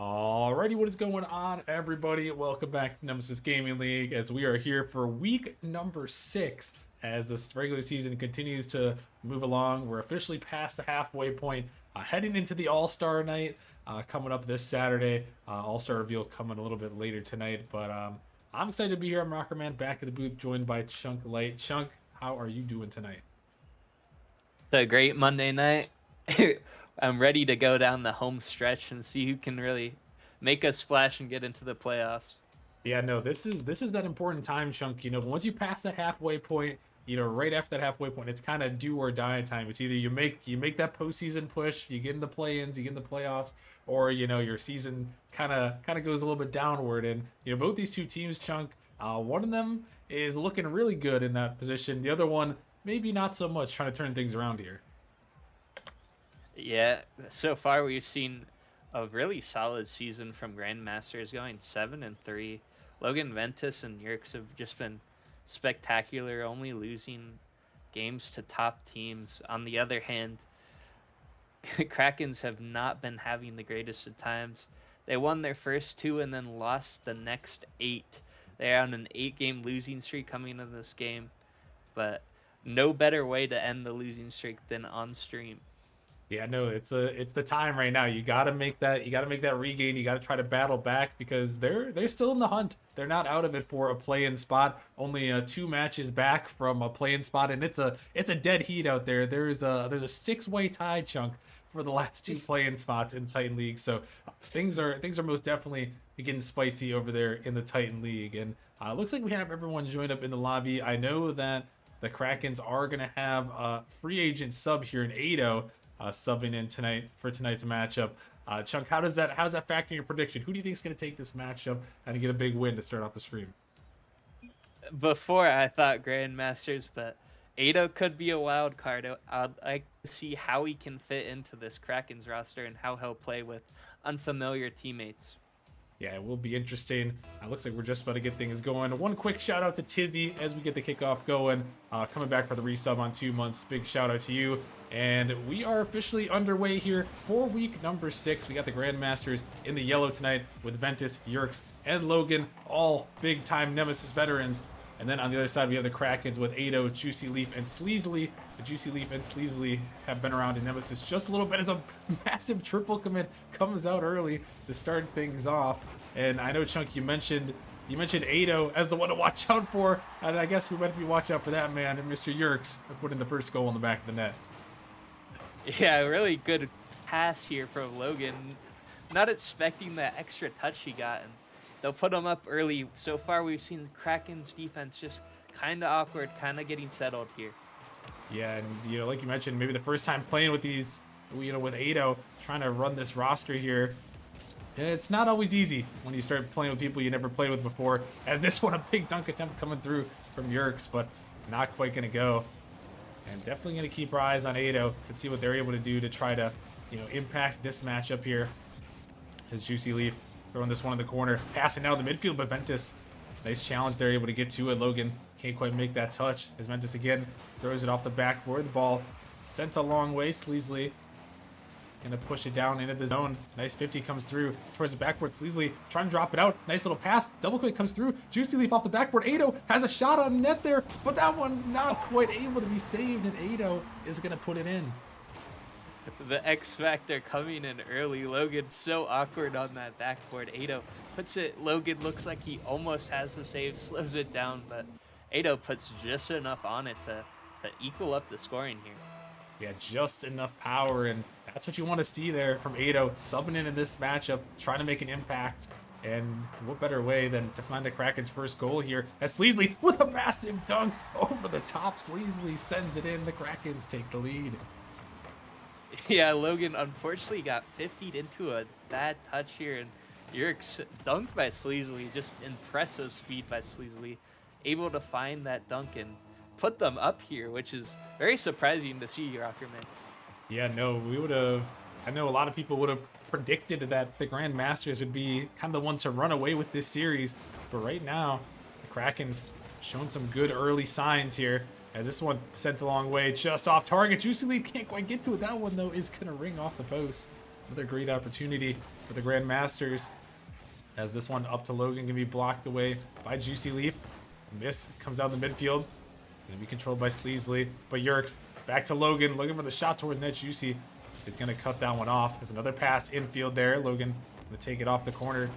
Alrighty, what is going on, everybody? Welcome back to Nemesis Gaming League as we are here for week number 6 as this regular season continues to move along. We're officially past the halfway point, heading into the All-Star night coming up this Saturday. All-Star reveal coming a little bit later tonight, but I'm excited to be here. I'm Rockerman, back at the booth, joined by Chunk Light. Chunk, how are you doing tonight? It's a great Monday night. I'm ready to go down the home stretch and see who can really make a splash and get into the playoffs. Yeah, no, this is that important time, Chunk. Once you pass that halfway point, right after that halfway point, it's kind of do or die time. It's either you make that postseason push, you get in the play-ins, you get in the playoffs, or your season kind of goes a little bit downward. And both these two teams, Chunk, one of them is looking really good in that position. The other one maybe not so much, trying to turn things around here. Yeah, so far we've seen a really solid season from Grandmasters, going 7-3. Logan Ventus and Yerkes have just been spectacular, only losing games to top teams. On the other hand, Krakens have not been having the greatest of times. They won their first 2 and then lost the next 8. They're on an 8-game losing streak coming into this game, but no better way to end the losing streak than on stream. Yeah, no, it's the time right now. You gotta make that regain. You gotta try to battle back because they're still in the hunt. They're not out of it for a play-in spot. Only 2 matches back from a play-in spot, and it's a dead heat out there. There's a 6-way tie, Chunk, for the last 2 play-in spots in the Titan League. So things are most definitely getting spicy over there in the Titan League. And looks like we have everyone joined up in the lobby. I know that the Krakens are gonna have a free agent sub here in Ado subbing in tonight for tonight's matchup. Chunk, how's that factor in your prediction? Who do you think is going to take this matchup and get a big win to start off the stream? Before I thought Grandmasters, but Ado could be a wild card. I'd like to see how he can fit into this Krakens roster and how he'll play with unfamiliar teammates. Yeah, it will be interesting. Looks like we're just about to get things going. One quick shout out to Tizzy as we get the kickoff going. Coming back for the resub on 2 months. Big shout out to you. And we are officially underway here for week number 6. We got the Grandmasters in the yellow tonight with Ventus, Yerkes, and Logan, all big time Nemesis veterans. And then on the other side, we have the Krakens with Ado, Juicy Leaf, and Sleezily. The Juicy Leaf and Sleezily have been around in Nemesis just a little bit as a massive triple commit comes out early to start things off. And I know, Chunk, you mentioned Ado as the one to watch out for, and I guess we might have to be watch out for that man, and Mr. Yerkes putting the first goal in the back of the net. Yeah, really good pass here from Logan. Not expecting that extra touch he got, and they'll put him up early. So far, we've seen Kraken's defense just kind of awkward, kind of getting settled here. Yeah, and like you mentioned, maybe the first time playing with these, with Ado, trying to run this roster here. It's not always easy when you start playing with people you never played with before. As this one, a big dunk attempt coming through from Yerkes, but not quite gonna go. And definitely gonna keep our eyes on Ado and see what they're able to do to try to, impact this matchup here. His Juicy Leaf throwing this one in the corner, passing out the midfield, but Ventus, nice challenge they're able to get to it. Logan can't quite make that touch. As Ventus again throws it off the backboard. The ball sent a long way. Sleezily gonna push it down into the zone. Nice 50 comes through towards the backboard. Sleezily trying to drop it out. Nice little pass. Double quick comes through. Juicy Leaf off the backboard. Ado has a shot on net there, but that one not quite able to be saved, and Ado is gonna put it in. The X Factor coming in early. Logan so awkward on that backboard. Ado puts it. Logan looks like he almost has the save, slows it down, but Ado puts just enough on it to equal up the scoring here. Yeah, just enough power, and that's what you want to see there from Ado, subbing into this matchup, trying to make an impact. And what better way than to find the Kraken's first goal here as Sleezily with a massive dunk over the top. Sleezily sends it in. The Krakens take the lead. Yeah, Logan unfortunately got 50'd into a bad touch here, and Yerkes dunked by Sleezily. Just impressive speed by Sleezily. Able to find that dunk and put them up here, which is very surprising to see, Rockerman. Yeah, no, I know a lot of people would have predicted that the Grandmasters would be kind of the ones to run away with this series. But right now, the Kraken's shown some good early signs here. As this one sent a long way, just off target. Juicy Leaf can't quite get to it. That one, though, is going to ring off the post. Another great opportunity for the Grandmasters. As this one up to Logan can be blocked away by Juicy Leaf. Miss comes down the midfield. Gonna be controlled by Sleezily. But Yerks back to Logan, looking for the shot towards net. Juicy is gonna cut that one off. There's another pass infield there. Logan gonna take it off the corner.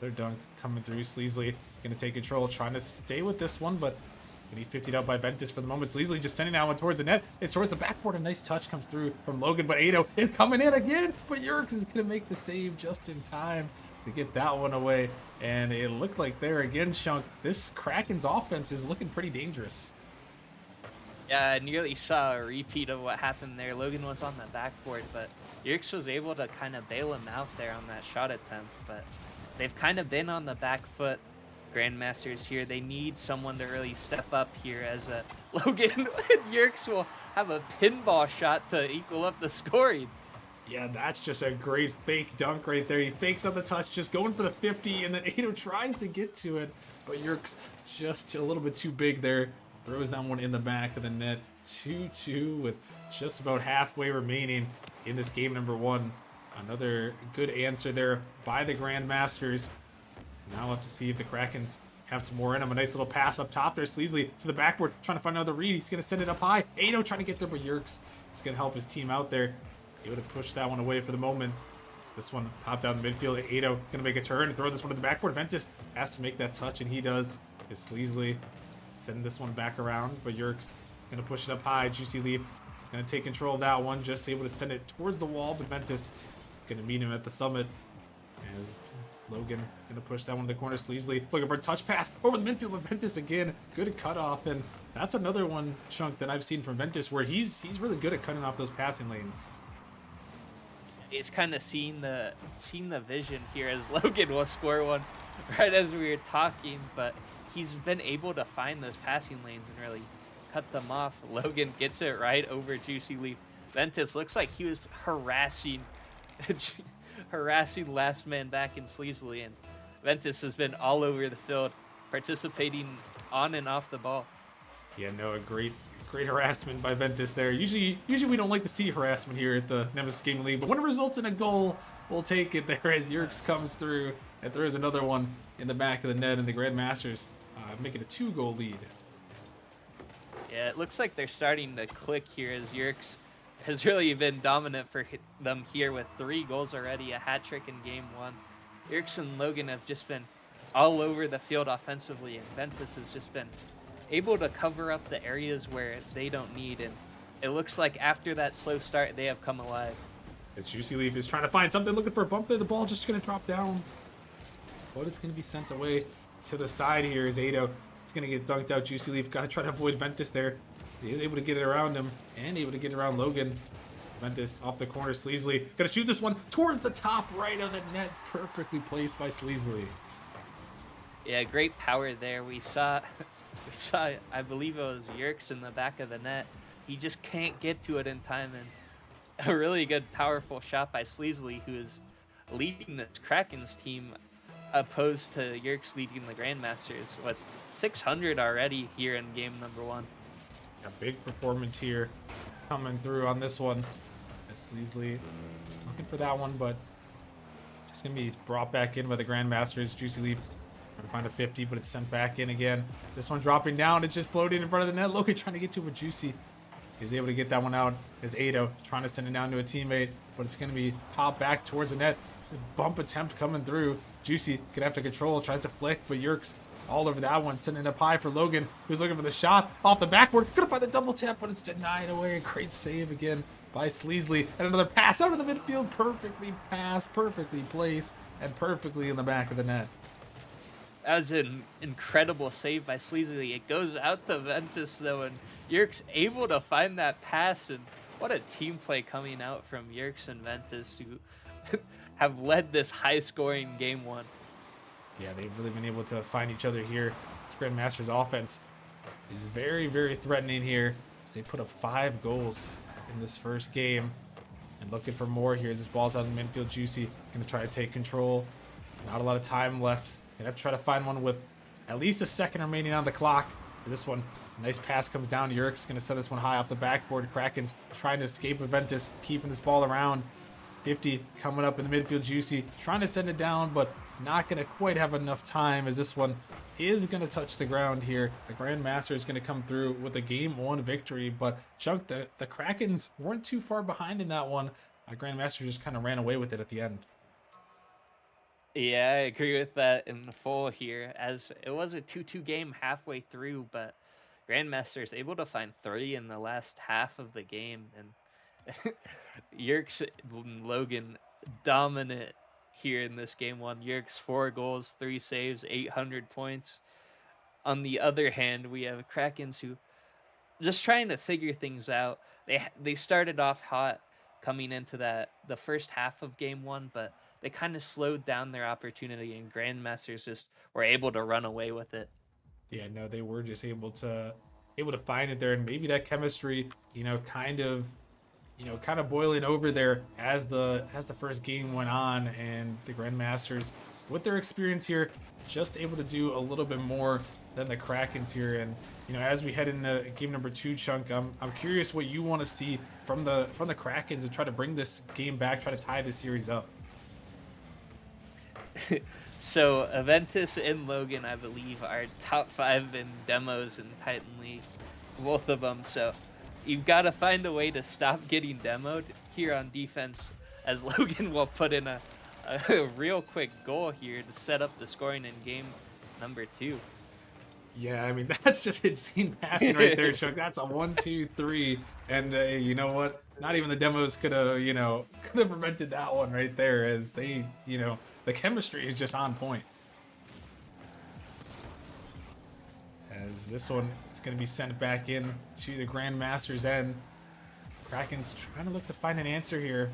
Another dunk coming through. Sleezily gonna take control, trying to stay with this one, but gonna be 50'd out by Ventus for the moment. Sleezily just sending that one towards the net. It's towards the backboard. A nice touch comes through from Logan, but Ado is coming in again. But Yerks is gonna make the save just in time to get that one away. And it looked like there again, Shunk, this Kraken's offense is looking pretty dangerous. Yeah, I nearly saw a repeat of what happened there. Logan was on the backboard, but Yerks was able to kind of bail him out there on that shot attempt. But they've kind of been on the back foot, Grandmasters here. They need someone to really step up here, as Logan and Yerks will have a pinball shot to equal up the scoring. Yeah, that's just a great fake dunk right there. He fakes on the touch, just going for the 50, and then Ado tries to get to it, but Yerks just a little bit too big there. Throws that one in the back of the net. 2-2 with just about halfway remaining in this game number 1. Another good answer there by the Grandmasters. Now we'll have to see if the Krakens have some more in him. A nice little pass up top there. Sleezily to the backboard, trying to find another read. He's going to send it up high. Ado trying to get there, but Yerks is going to help his team out there. Able to push that one away for the moment. This one popped down the midfield. Ado going to make a turn and throw this one to the backboard. Ventus has to make that touch, and he does. It's Sleezily sending this one back around, but Yerks going to push it up high. Juicy Leaf going to take control of that one. Just able to send it towards the wall, but Ventus going to meet him at the summit. As Logan going to push that one to the corner. Sleezily looking for a touch pass over the midfield, but Ventus again. Good cutoff, and that's another one, Chunk, that I've seen from Ventus where he's really good at cutting off those passing lanes. He's kind of seen the vision here, as Logan will score one right as we were talking, but he's been able to find those passing lanes and really cut them off. Logan gets it right over Juicy Leaf. Ventus looks like he was harassing last man back in Sleezily, and Ventus has been all over the field, participating on and off the ball. Yeah, no, a great harassment by Ventus there. Usually we don't like to see harassment here at the Nemesis Gaming League, but when it results in a goal, we'll take it there as Yerks comes through and throws another one in the back of the net, and the Grandmasters make it a 2-goal lead. Yeah, it looks like they're starting to click here, as Yerks has really been dominant for them here with 3 goals already, a hat trick in game 1. Yerks and Logan have just been all over the field offensively, and Ventus has just been able to cover up the areas where they don't need, and it looks like after that slow start, they have come alive. As Juicy Leaf is trying to find something, looking for a bump there, the ball just going to drop down, but it's going to be sent away to the side here as Ado. It's going to get dunked out. Juicy Leaf got to try to avoid Ventus there. He is able to get it around him and able to get around Logan. Ventus off the corner. Sleezily got to shoot this one towards the top right of the net. Perfectly placed by Sleezily. Yeah, great power there. We saw, I believe it was Yerks in the back of the net. He just can't get to it in time, and a really good, powerful shot by Sleezily, who is leading the Krakens team, opposed to Yerks leading the Grandmasters with 600 already here in game number 1. A big performance here coming through on this one. As Sleezily looking for that one, but just going to be brought back in by the Grandmasters. Juicy Leaf trying to find a 50, but it's sent back in again. This one dropping down. It's just floating in front of the net. Logan trying to get to it, but Juicy is able to get that one out. As Ado trying to send it down to a teammate, but it's going to be popped back towards the net. Bump attempt coming through. Juicy gonna have to control, tries to flick, but Yerks all over that one, sending it up high for Logan, who's looking for the shot off the backboard. Gonna find the double tap, but it's denied away. A great save again by Sleezily, and another pass out of the midfield, perfectly passed, perfectly placed, and perfectly in the back of the net. That was an incredible save by Sleezily. It goes out to Ventus though, and Yerks able to find that pass, and what a team play coming out from Yerks and Ventus, who have led this high-scoring game 1. Yeah, they've really been able to find each other here. This Grandmasters offense is very, very threatening here, as they put up 5 goals in this first game. And looking for more here as this ball's out in the midfield. Juicy going to try to take control. Not a lot of time left. Gonna have to try to find one with at least a second remaining on the clock. This one, nice pass comes down. Yerk's going to set this one high off the backboard. Krakens trying to escape with Ventus, keeping this ball around. 50 coming up in the midfield. Juicy trying to send it down, but not going to quite have enough time, as this one is going to touch the ground here. The Grandmaster is going to come through with a game 1 victory, but Chunk, the Krakens weren't too far behind in that one. Grandmaster just kind of ran away with it at the end. Yeah, I agree with that in full here, as it was a 2-2 game halfway through, but Grandmasters able to find 3 in the last half of the game, and Yerkes and Logan dominant here in this game 1. Yerkes 4 goals, 3 saves, 800 points. On the other hand, we have Krakens who just trying to figure things out. They started off hot coming into the first half of game 1, but they kind of slowed down their opportunity, and Grandmasters just were able to run away with it. Yeah, no, they were just able to find it there, and maybe that chemistry, kind of boiling over there as the first game went on, and the Grandmasters, with their experience here, just able to do a little bit more than the Krakens here. And as we head into game number 2, Chunk, I'm curious what you want to see from the Krakens to try to bring this game back, try to tie this series up. So Aventus and Logan, I believe, are top 5 in demos in Titan League, both of them. So you've got to find a way to stop getting demoed here on defense, as Logan will put in a real quick goal here to set up the scoring in game number 2. Yeah, I mean, that's just insane passing right there, Chuck. That's a 1, 2, 3, and you know what? Not even the demos could have prevented that one right there, as they, the chemistry is just on point. As this one is going to be sent back in to the Grandmaster's end. Kraken's trying to look to find an answer here.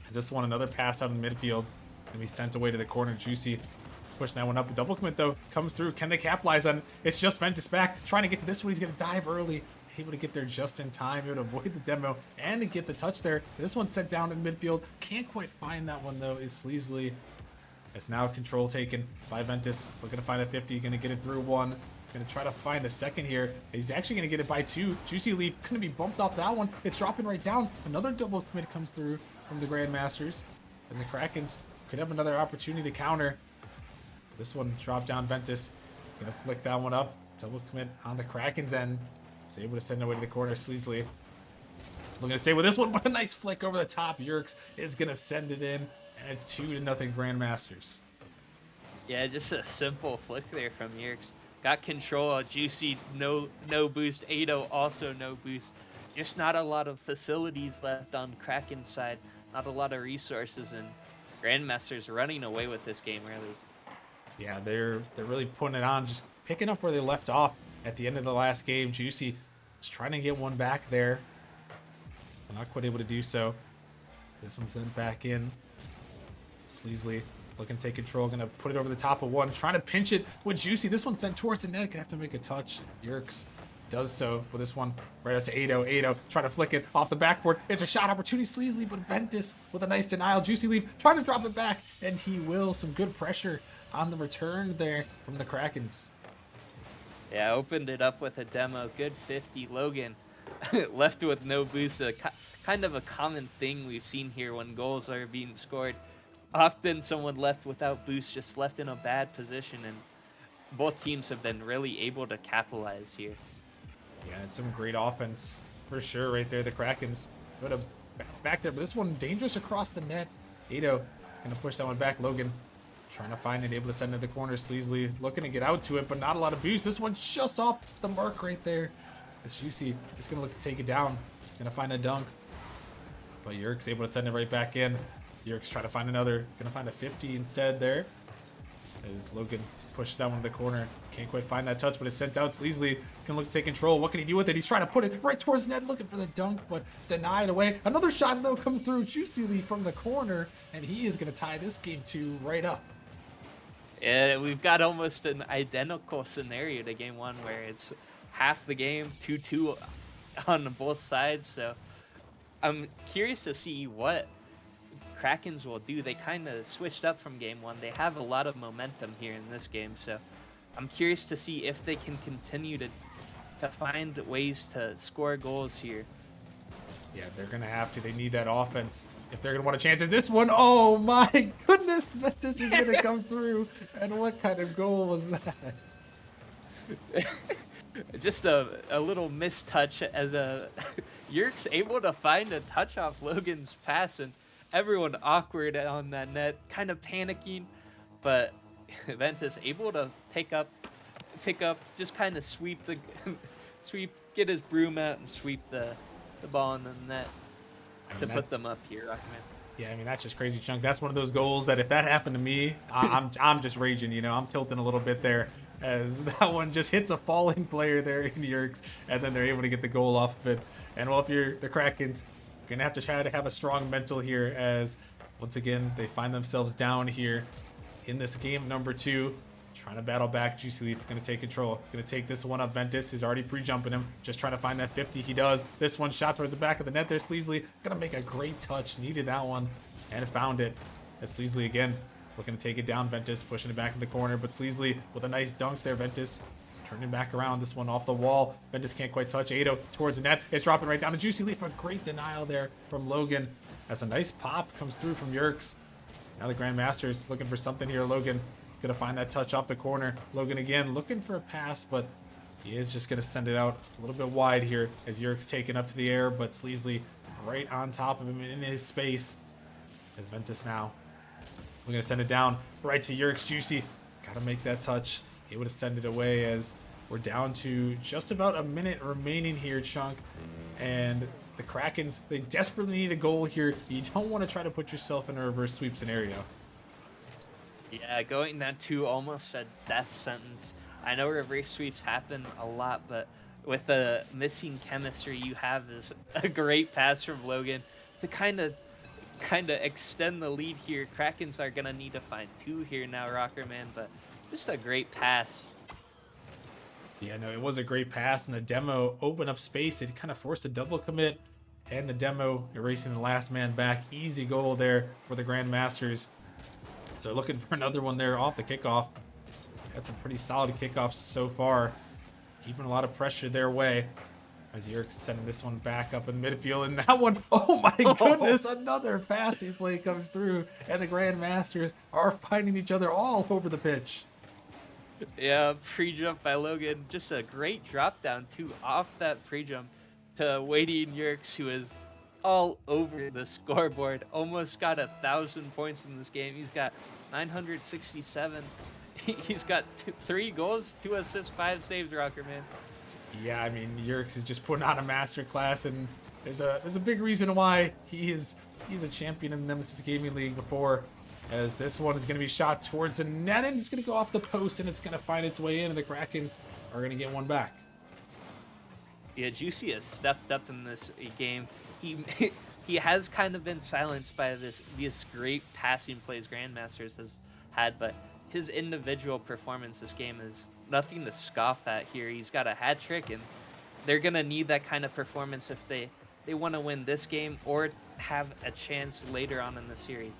As this one, another pass out in the midfield, and be sent away to the corner. Juicy pushing that one up. The double commit, though, comes through. Can they capitalize on it? It's just Ventus back, trying to get to this one. He's going to dive early. Able to get there just in time, able to avoid the demo and to get the touch there. This one's sent down in midfield. Can't quite find that one, though, is Sleezily. It's now control taken by Ventus. Looking to find a 50, going to get it through 1. Going to try to find a second here. He's actually going to get it by 2. Juicy Leaf going to be bumped off that one. It's dropping right down. Another double commit comes through from the Grandmasters, as the Krakens could have another opportunity to counter. This one dropped down. Ventus going to flick that one up. Double commit on the Kraken's end. Is able to send it away to the corner. Sleezily looking to stay with this one, but a nice flick over the top. Yerkes is going to send it in, and it's 2-0 Grandmasters. Yeah, just a simple flick there from Yerkes. Got control. Juicy, no boost. Ado also no boost. Just not a lot of facilities left on Kraken's side. Not a lot of resources, and Grandmasters running away with this game, really. Yeah, they're really putting it on, just picking up where they left off at the end of the last game. Juicy was trying to get one back there. Not quite able to do so. This one's sent back in. Sleezily looking to take control. Going to put it over the top of one. Trying to pinch it with Juicy. This one's sent towards the net. Gonna have to make a touch. Yerkes does so with this one right out to Ado. Ado trying to flick it off the backboard. It's a shot opportunity. Sleezily, but Ventus with a nice denial. Juicy Leaf trying to drop it back, and he will. Some good pressure on the return there from the Krakens. Yeah, opened it up with a demo. Good 50. Logan left with no boost. Kind of a common thing we've seen here when goals are being scored. Often someone left without boost, just left in a bad position, and both teams have been really able to capitalize here. Yeah, it's some great offense for sure right there. The Krakens put a back there, but this one dangerous across the net. Ado gonna push that one back. Logan trying to find it, able to send it to the corner. Sleezily looking to get out to it, but not a lot of boost. This one's just off the mark right there. As Juicy is gonna look to take it down. Gonna find a dunk, but Yerkes able to send it right back in. Yerkes trying to find another. Gonna find a 50 instead there. As Logan pushes that one to the corner. Can't quite find that touch, but it's sent out. Sleezily can look to take control. What can he do with it? He's trying to put it right towards the net, looking for the dunk, but denied away. Another shot, though, comes through Juicily from the corner, and he is going to tie this game 2 right up. Yeah, we've got almost an identical scenario to game 1, where it's half the game, 2-2 on both sides. So I'm curious to see what Krakens will do. They kind of switched up from game 1. They have a lot of momentum here in this game, so I'm curious to see if they can continue to find ways to score goals here. Yeah, they're going to have to. They need that offense if they're gonna want to chance it. This one, oh my goodness, this is gonna come through. And what kind of goal was that? Just a little mistouch as a Yerk's able to find a touch off Logan's pass, and everyone awkward on that net, kind of panicking, but Ventus able to pick up, just kind of sweep the get his broom out and sweep the ball in the net to put them up here, Rockman. Yeah, I mean, that's just crazy, Chunk. That's one of those goals that if that happened to me, I'm just raging, you know. I'm tilting a little bit there as that one just hits a falling player there in Yerkes, and then they're able to get the goal off of it. And well, if you're the Krakens, you're going to have to try to have a strong mental here as, once again, they find themselves down here in this game number 2. Trying to battle back. Sleezily going to take control. Going to take this one up. Ventus. He's already pre-jumping him. Just trying to find that 50. He does. This one shot towards the back of the net there. Sleezily going to make a great touch. Needed that one. And found it. As Sleezily again looking to take it down. Ventus pushing it back in the corner. But Sleezily with a nice dunk there. Ventus turning back around. This one off the wall. Ventus can't quite touch. Ado towards the net. It's dropping right down to Sleezily. A great denial there from Logan. As a nice pop comes through from Yerkes. Now the Grandmasters looking for something here. Logan gonna find that touch off the corner. Logan again looking for a pass, but he is just gonna send it out a little bit wide here as Yerkes taken up to the air, but Sleezily right on top of him in his space. As Ventus now, we're gonna send it down right to Yerkes. Juicy gotta make that touch, able to send it away as we're down to just about a minute remaining here, Chunk. And the Krakens, they desperately need a goal here. You don't want to try to put yourself in a reverse sweep scenario. Yeah, going down to almost a death sentence. I know reverse sweeps happen a lot, but with the missing chemistry you have is a great pass from Logan to kind of extend the lead here. Krakens are gonna need to find 2 here now, Rockerman, but just a great pass. Yeah, no, it was a great pass, and the demo opened up space. It kind of forced a double commit, and the demo erasing the last man back. Easy goal there for the Grandmasters. So looking for another one there off the kickoff. That's a pretty solid kickoff so far. Keeping a lot of pressure their way. As Yerkes sending this one back up in midfield. And that one, oh my goodness, another passing play comes through. And the Grandmasters are finding each other all over the pitch. Yeah, pre-jump by Logan. Just a great drop down too off that pre-jump to waiting Yerkes, who is all over the scoreboard. Almost got 1,000 points in this game. He's got 967. He's got 3 goals, 2 assists, 5 saves, Rockerman. Yeah, I mean, Yerkes is just putting on a masterclass, and there's a big reason why he's a champion in the Nemesis Gaming League before, as this one is going to be shot towards the net, and it's going to go off the post, and it's going to find its way in, and the Krakens are going to get one back. Yeah, Juicy has stepped up in this game. He has kind of been silenced by these great passing plays Grandmasters has had, but his individual performance this game is nothing to scoff at here. He's got a hat trick, and they're gonna need that kind of performance if they want to win this game or have a chance later on in the series.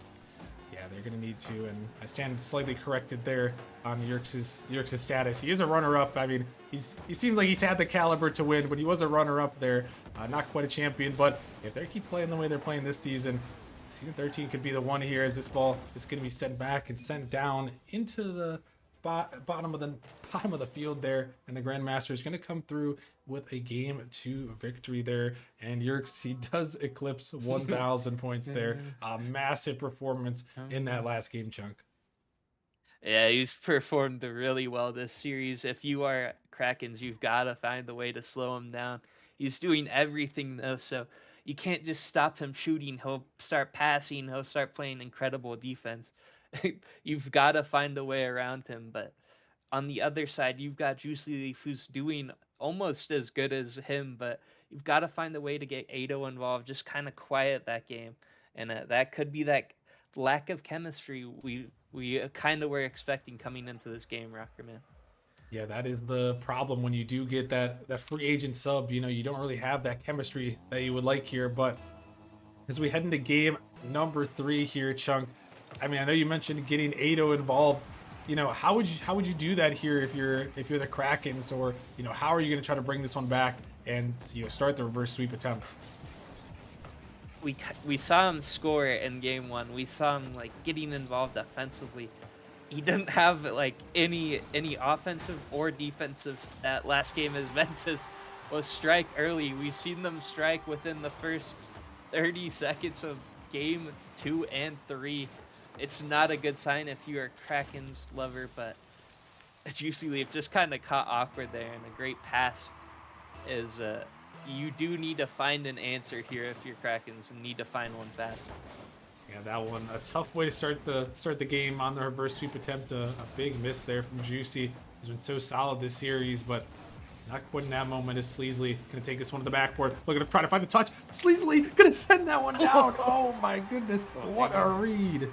Yeah, they're going to need to, and I stand slightly corrected there on Yerkes' status. He is a runner-up. I mean, he seems like he's had the caliber to win, but he was a runner-up there. Not quite a champion, but if they keep playing the way they're playing this season, season 13 could be the one here, as this ball is going to be sent back and sent down into the bottom of the field there, and the Grandmaster is going to come through with a game 2 victory there. And Yerkes, he does eclipse 1,000 points there. A massive performance in that last game, Chunk. Yeah, he's performed really well this series. If you are Krakens, you've got to find the way to slow him down. He's doing everything though, so you can't just stop him shooting. He'll start passing. He'll start playing incredible defense. You've got to find a way around him. But on the other side, you've got Sleezily, who's doing almost as good as him, but you've got to find a way to get Ado involved, just kind of quiet that game. And that could be that lack of chemistry we kind of were expecting coming into this game, Rockerman. Yeah, that is the problem when you do get that free agent sub. You know, you don't really have that chemistry that you would like here. But as we head into game number 3 here, Chunk, I mean, I know you mentioned getting Ado involved. You know, how would you do that here if you're the Krakens, or you know, how are you going to try to bring this one back and, you know, start the reverse sweep attempt? we saw him score in game one. We saw him like getting involved offensively. He didn't have like any offensive or defensive. That last game as Ventus was strike early. We've seen them strike within the first 30 seconds of game 2 and 3. It's not a good sign if you are Kraken's lover, but Juicy Leaf just kind of caught awkward there, and a great pass is you do need to find an answer here if you're Krakens, and need to find one fast. Yeah, that one, a tough way to start the game on the reverse sweep attempt. A big miss there from Juicy. He's been so solid this series, but not quite in that moment. Is Sleezily gonna take this one to the backboard? Looking to try to find the touch. Sleezily gonna send that one down. Oh my goodness, what a read!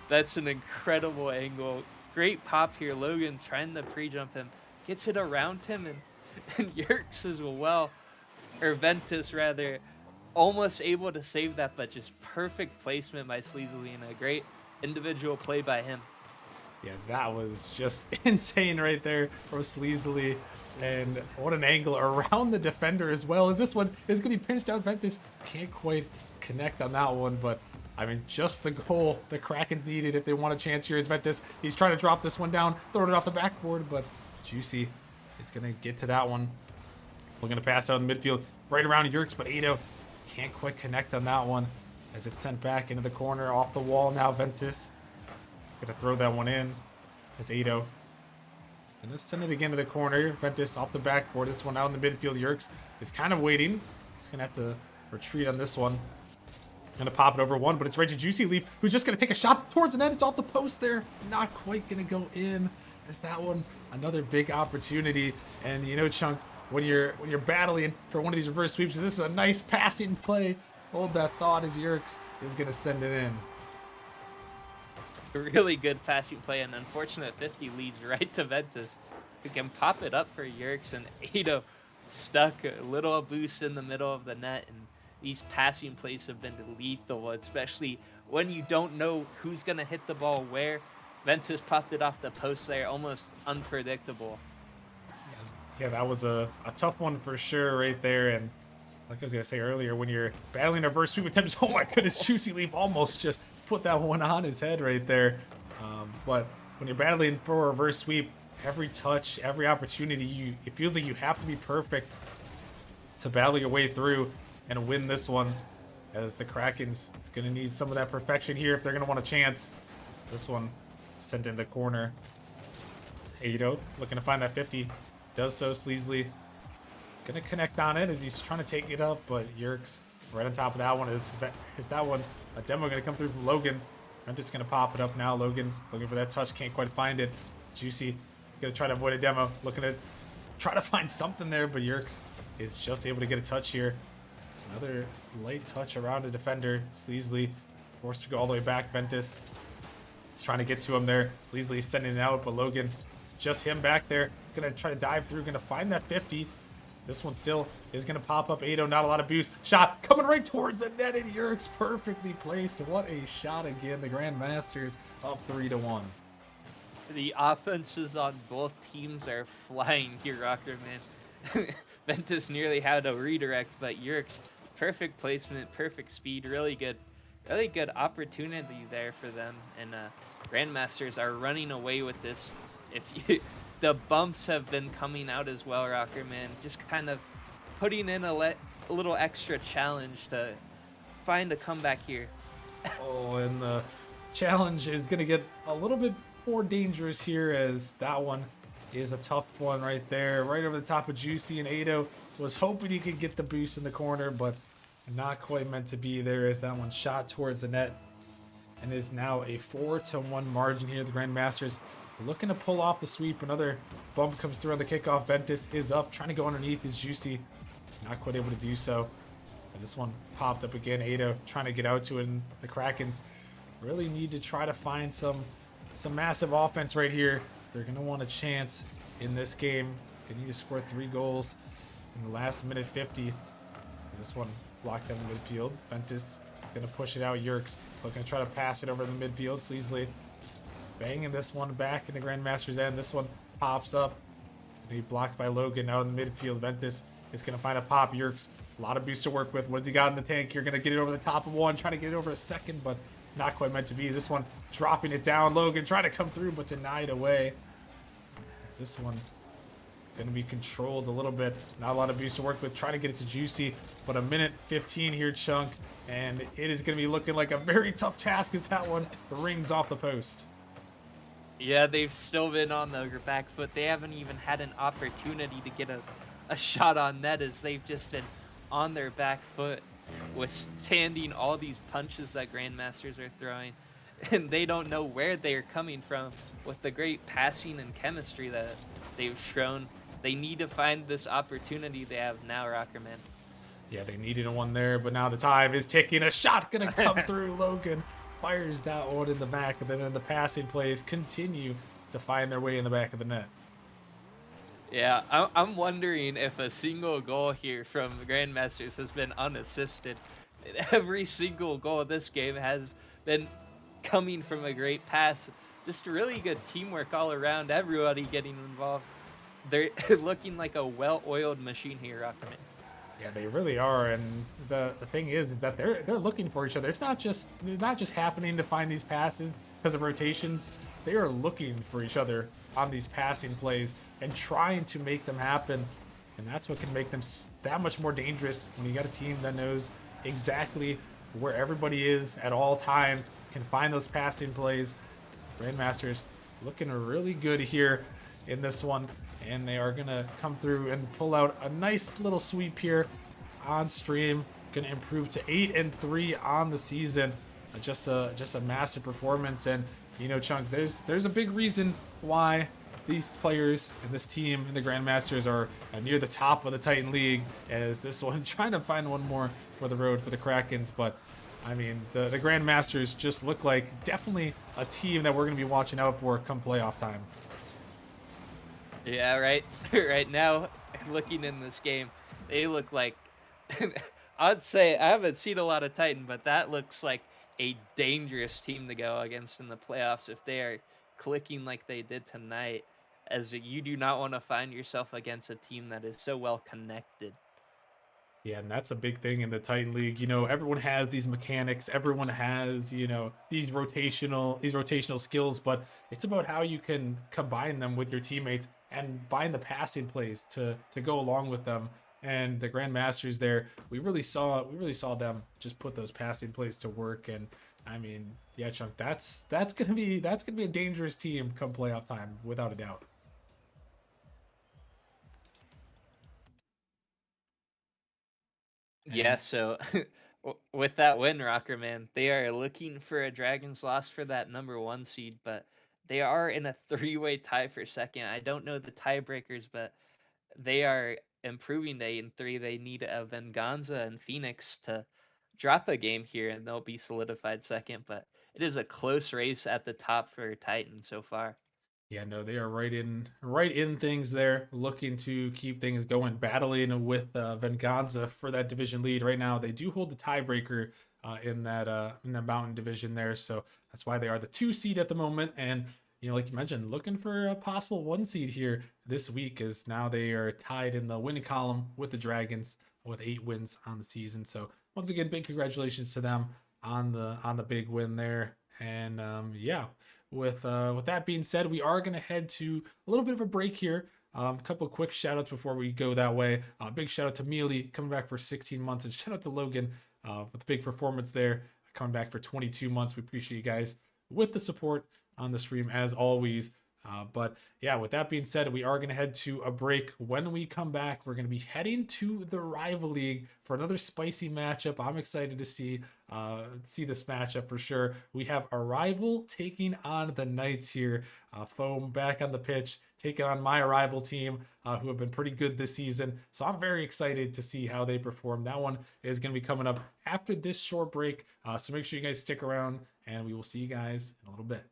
That's an incredible angle. Great pop here. Logan trying to pre-jump him, gets it around him, and Yerks as well, or Ventus rather, almost able to save that, but just perfect placement by Sleezily and a great individual play by him. Yeah, that was just insane right there from Sleezily. And what an angle around the defender as well. As this one is going to be pinched out. Ventus can't quite connect on that one, but I mean, just the goal the Krakens needed if they want a chance here is Ventus. He's trying to drop this one down, throwing it off the backboard, but Juicy is going to get to that one. Looking to pass out in the midfield, right around Yerks, but Ado can't quite connect on that one as it's sent back into the corner, off the wall now. Ventus going to throw that one in as Ado. And let's send it again to the corner. Ventus off the backboard. This one out in the midfield. Yerks is kind of waiting. He's going to have to retreat on this one. Going to pop it over one, but it's right to Juicy Leaf, who's just going to take a shot towards the net. It's off the post there. Not quite going to go in. As that one, another big opportunity. And you know, Chunk, when you're battling for one of these reverse sweeps, this is a nice passing play. Hold that thought as Yerks is going to send it in. A really good passing play, and unfortunate 50 leads right to Ventus, who can pop it up for Yerks, and Ado stuck a little boost in the middle of the net, and these passing plays have been lethal, especially when you don't know who's going to hit the ball where. Ventus popped it off the post there, almost unpredictable. Yeah, that was a tough one for sure right there, and like I was going to say earlier, when you're battling a reverse sweep attempts, oh my goodness, Juicy Leaf almost just put that one on his head right there. But when you're battling for a reverse sweep, every touch, every opportunity, it feels like you have to be perfect to battle your way through and win this one, as the Krakens going to need some of that perfection here if they're going to want a chance. This one sent in the corner. Ado looking to find that 50. Does so. Sleezily going to connect on it as he's trying to take it up, but Yerks right on top of that one. Is that one a demo going to come through from Logan? I'm just going to pop it up now. Logan looking for that touch, can't quite find it. Juicy going to try to avoid a demo, looking to try to find something there, but Yerks is just able to get a touch here. It's another light touch around the defender. Sleezily forced to go all the way back. Ventus is trying to get to him there. Sleezily sending it out, but Logan, just him back there, going to try to dive through, going to find that 50. This one still is going to pop up. Ado, not a lot of boost. Shot coming right towards the net, and Yerks perfectly placed. What a shot again. The Grandmasters up 3-1. The offenses on both teams are flying here, Rocker, man. Ventus nearly had a redirect, but Yerks, perfect placement, perfect speed, really good opportunity there for them. And Grandmasters are running away with this. The bumps have been coming out as well, Rocker, man. Just kind of putting in a little extra challenge to find a comeback here. Oh, and the challenge is going to get a little bit more dangerous here, as that one is a tough one right there. Right over the top of Juicy, and Ado was hoping he could get the boost in the corner, but not quite meant to be there, as that one shot towards the net. And is now a 4-1 margin here. The Grandmasters looking to pull off the sweep. Another bump comes through on the kickoff. Ventus is up, trying to go underneath his Juicy. Not quite able to do so. As this one popped up again. Ado trying to get out to it, and the Krakens really need to try to find some massive offense right here. They're going to want a chance in this game. They need to score 3 goals in the last minute 50. This one blocked down the midfield. Ventus going to push it out. Yerks looking to try to pass it over the midfield. Sleezily banging this one back in the Grandmaster's end. This one pops up. Be blocked by Logan out in the midfield. Ventus is going to find a pop. Yerks A lot of boost to work with. What's he got in the tank? You're going to get it over the top of one, try to get it over a second, but not quite meant to be. This one dropping it down. Logan trying to come through, but denied away. Is this one going to be controlled a little bit? Not a lot of boost to work with. Trying to get it to Juicy, but a minute 15 here, Chunk, and it is going to be looking like a very tough task as that one rings off the post. Yeah, they've still been on the back foot. They haven't even had an opportunity to get a shot on net, as they've just been on their back foot, withstanding all these punches that Grandmasters are throwing. And they don't know where they're coming from with the great passing and chemistry that they've shown. They need to find this opportunity they have now, Rockerman. Yeah, they needed a one there, but now the time is ticking. A shot gonna come through. Logan fires that one in the back, and then in the passing plays continue to find their way in the back of the net. Yeah, I'm wondering if a single goal here from the Grandmasters has been unassisted. Every single goal of this game has been coming from a great pass. Just really good teamwork all around, everybody getting involved. They're looking like a well-oiled machine here, Rockman. Yeah, they really are, and the thing is that they're looking for each other. It's not just happening to find these passes because of rotations. They are looking for each other on these passing plays and trying to make them happen, and that's what can make them that much more dangerous when you got a team that knows exactly where everybody is at all times, can find those passing plays. Grandmasters looking really good here in this one, and they are gonna come through and pull out a nice little sweep here on stream. Gonna improve to 8-3 on the season. Just a massive performance, and you know, Chunk, there's a big reason why these players and this team and the Grandmasters are near the top of the Titan League, as this one trying to find one more for the road for the Krakens. But I mean, the Grandmasters just look like definitely a team that we're going to be watching out for come playoff time. Yeah, right. Right now, looking in this game, they look like I'd say I haven't seen a lot of Titan, but that looks like a dangerous team to go against in the playoffs if they are clicking like they did tonight, as you do not want to find yourself against a team that is so well connected. Yeah, and that's a big thing in the Titan League. You know, everyone has these mechanics, everyone has, you know, these rotational skills, but it's about how you can combine them with your teammates and find the passing plays to go along with them. And the Grandmasters there, we really saw them just put those passing plays to work. And I mean, yeah, Chunk, that's gonna be a dangerous team come playoff time, without a doubt. Yeah, so with that win, Rocker Man, they are looking for a Dragon's loss for that #1 seed, but they are in a three-way tie for second. I don't know the tiebreakers, but they are improving to 8-3. They need a Venganza and Phoenix to drop a game here, and they'll be solidified second. But it is a close race at the top for Titan so far. Yeah, no, they are right in things there, looking to keep things going, battling with Venganza for that division lead. Right now, they do hold the tiebreaker in that Mountain division there, so that's why they are the 2 seed at the moment. And you know, like you mentioned, looking for a possible 1 seed here this week, as now they are tied in the win column with the Dragons with 8 wins on the season. So once again, big congratulations to them on the big win there. And yeah, with that being said, we are going to head to a little bit of a break here. A couple of quick shout outs before we go that way. Big shout out to Mealy coming back for 16 months, and shout out to Logan with the big performance there, coming back for 22 months. We appreciate you guys with the support on the stream as always. But yeah, with that being said, we are going to head to a break. When we come back, we're going to be heading to the Rival League for another spicy matchup. I'm excited to see this matchup for sure. We have a Rival taking on the Knights here. Foam back on the pitch, taking on my Rival team, who have been pretty good this season. So I'm very excited to see how they perform. That one is going to be coming up after this short break. So make sure you guys stick around, and we will see you guys in a little bit.